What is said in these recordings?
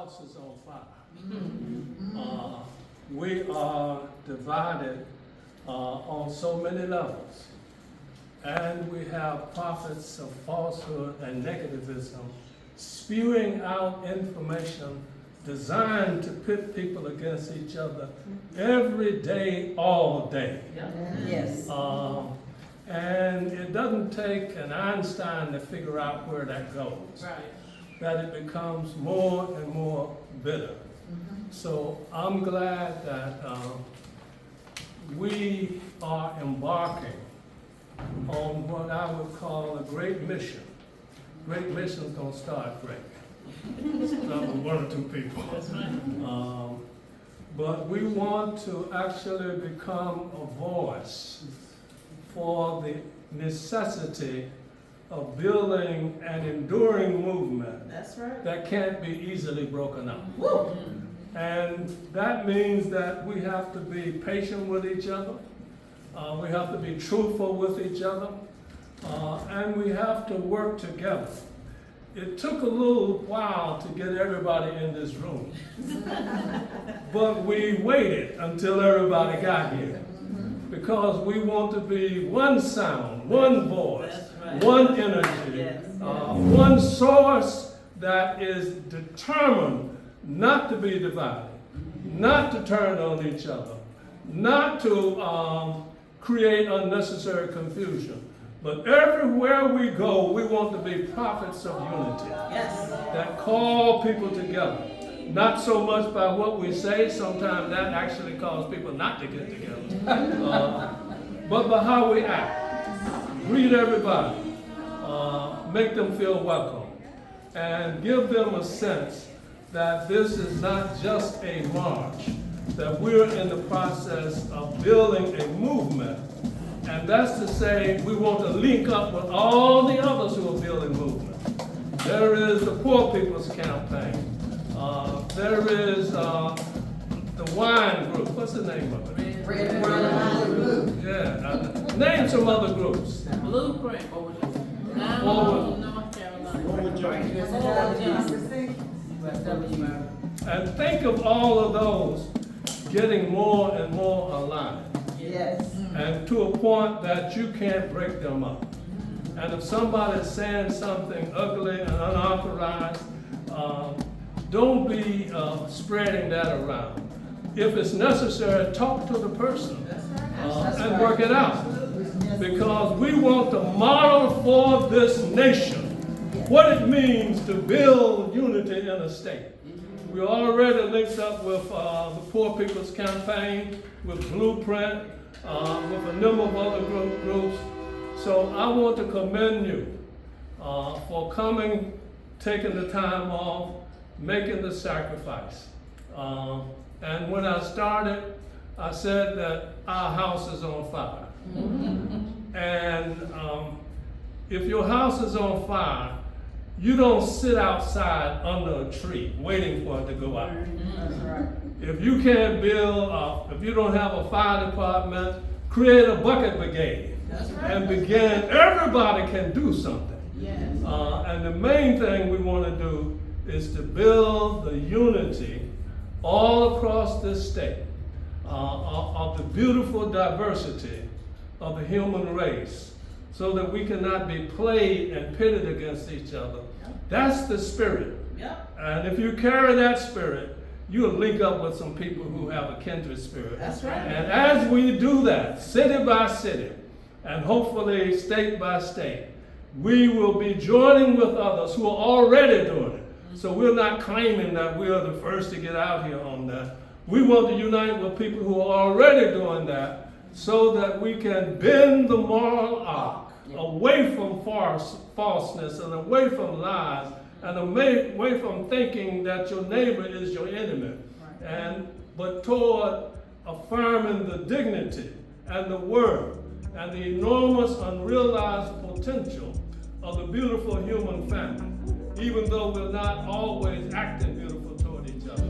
house is on fire. We are divided on so many levels. And we have prophets of falsehood and negativism spewing out information designed to pit people against each other every day, all day. Yes. And it doesn't take an Einstein to figure out where that goes. Right. That it becomes more and more bitter. So I'm glad that we are embarking on what I would call a great mission. Great missions don't start great. Start with one or two people. That's right. But we want to actually become a voice for the necessity of building an enduring movement That's right. that can't be easily broken up. Woo. And that means that we have to be patient with each other. We have to be truthful with each other. And we have to work together. It took a little while to get everybody in this room. But we waited until everybody got here. Because we want to be one sound, one voice, That's right. one energy, Yes. one source that is determined not to be divided, not to turn on each other, not to create unnecessary confusion. But everywhere we go, we want to be prophets of unity Yes. that call people together. Not so much by what we say, sometimes that actually causes people not to get together, but by how we act. Greet everybody, make them feel welcome, and give them a sense that this is not just a march, that we're in the process of building a movement. And that's to say, we want to link up with all the others who are building movements. There is the Poor People's Campaign. There is the wine group. What's the name of it? Red, white, and blue. Yeah. Name some other groups. Blueprint over there. Forward. North Carolina. And think of all of those getting more and more aligned. Yes. And to a point that you can't break them up. And if somebody's saying something ugly and unauthorized, don't be spreading that around. If it's necessary, talk to the person and work it out. Because we want to model for this nation what it means to build unity in a state. We already linked up with the Poor People's Campaign, with Blueprint, with a number of other groups. So I want to commend you for coming, taking the time off, making the sacrifice. And when I started, I said that our house is on fire. And if your house is on fire, you don't sit outside under a tree waiting for it to go out. That's right. If you can't build, if you don't have a fire department, create a bucket brigade. That's right. And begin, everybody can do something. Yes. And the main thing we want to do is to build the unity all across this state of the beautiful diversity of the human race so that we cannot be played and pitted against each other. That's the spirit. Yep. And if you carry that spirit, you'll link up with some people who have a kindred spirit. That's right. And as we do that, city by city, and hopefully state by state, we will be joining with others who are already doing it. So we're not claiming that we are the first to get out here on that. We want to unite with people who are already doing that so that we can bend the moral arc away from falseness and away from lies and away from thinking that your neighbor is your enemy, but toward affirming the dignity and the worth and the enormous unrealized potential of the beautiful human family, even though we're not always acting beautiful toward each other.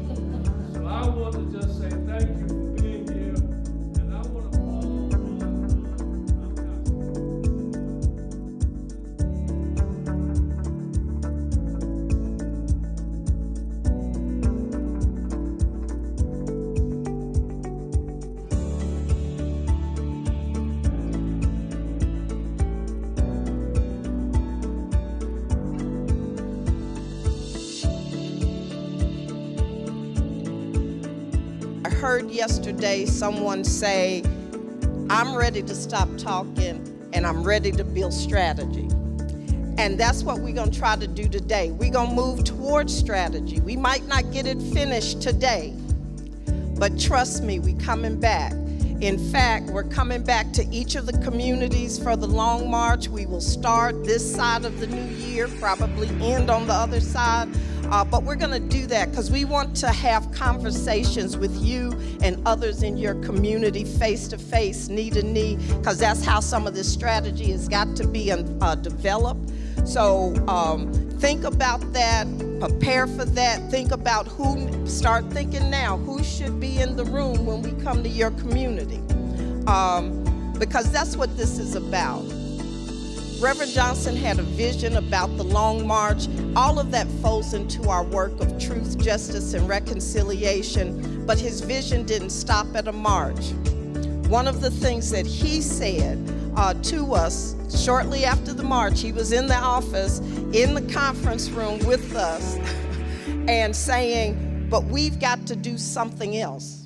So I want to just say thank you for being here, and I want to call on heard yesterday someone say, I'm ready to stop talking and I'm ready to build strategy. And that's what we're going to try to do today. We're going to move towards strategy. We might not get it finished today, but trust me, we're coming back. In fact, we're coming back to each of the communities for the Long March. We will start this side of the new year, probably end on the other side. But we're going to do that because we want to have conversations with you and others in your community face to face, knee to knee, because that's how some of this strategy has got to be developed. So think about that, prepare for that, think about start thinking now, who should be in the room when we come to your community, because that's what this is about. Reverend Johnson had a vision about the Long March. All of that folds into our work of truth, justice, and reconciliation, but his vision didn't stop at a march. One of the things that he said to us shortly after the march, he was in the office, in the conference room with us, and saying, but we've got to do something else.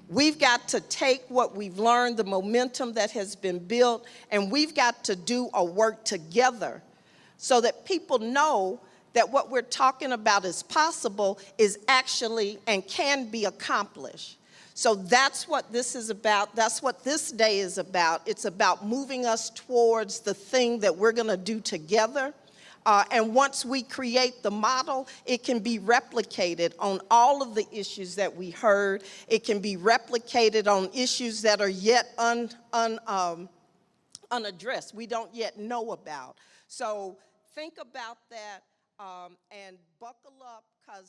We've got to take what we've learned, the momentum that has been built, and we've got to do a work together so that people know that what we're talking about is possible, is actually and can be accomplished. So that's what this is about. That's what this day is about. It's about moving us towards the thing that we're going to do together. And once we create the model, it can be replicated on all of the issues that we heard. It can be replicated on issues that are yet unaddressed, we don't yet know about. So think about that and buckle up, because